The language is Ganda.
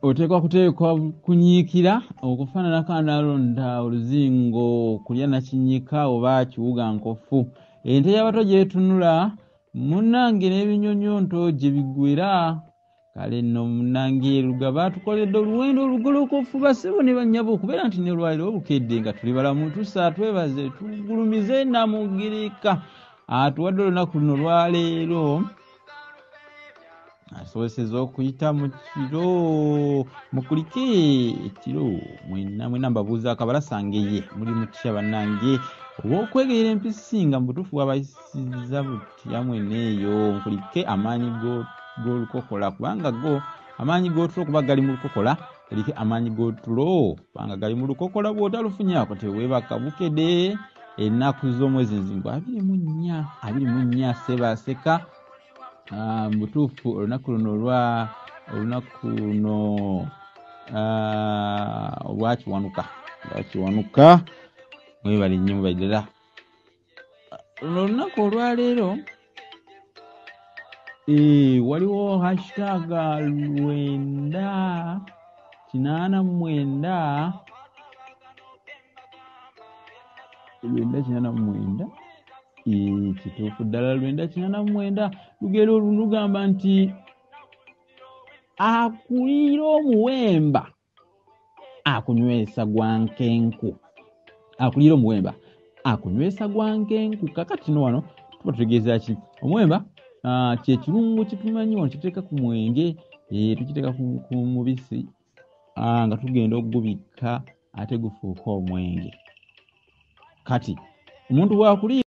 oteekwa kuteekwa kunyiikira okufaanana kanalonda oluzingo kulya nakinyika oba kiwuga nkofu. Ente y'abato gyetunula munnange n'ebinyonyonto gye bigwera. Kale nno munnange Luga baatukoledde oluwendo olugolokofu basibo ne bannyabo okubeera nti ne lwaliro obukedde nga tuli balamu tusa twebaze tugulumize Namugirika atuwadde olunaku luno lwaleero asobosezza okuyita mu kiro mukulike ekiro mwenna mbabuuza akabalasangeye muli mutya bannange oba okwegayira empisi nga mu butuufu bwabayisiza butya mweneeyo mukulike amaanyi g'olukokola kubanga go amaanyi g'otulo okuba gali mu lukokola kulike amaanyi g'otulo kubanga gali mu lukokola bw'otalufunyaako teweebaka bukedde ennaku z'omwezi nzingo 24 Ssebaaseka mutuufu olunaku luno olwakiwanuka mwebale nnyo mubaidira luno olunaku olwaleero waliwo hashtag 989 kituufu ddala 989 lugero lugamba nti akulira omuwemba akunywesa gwankenku. Akulira omuwemba akunywesa gwankenku. Kakati no wano tuba tutegeeza ki omuwemba kye kirungo kitumanyi wano kiteeka ku mwenge tukiteeka ku mubisi nga tugenda okugubikka ate gufuuka omwenge. Kati omuntu bw'akulira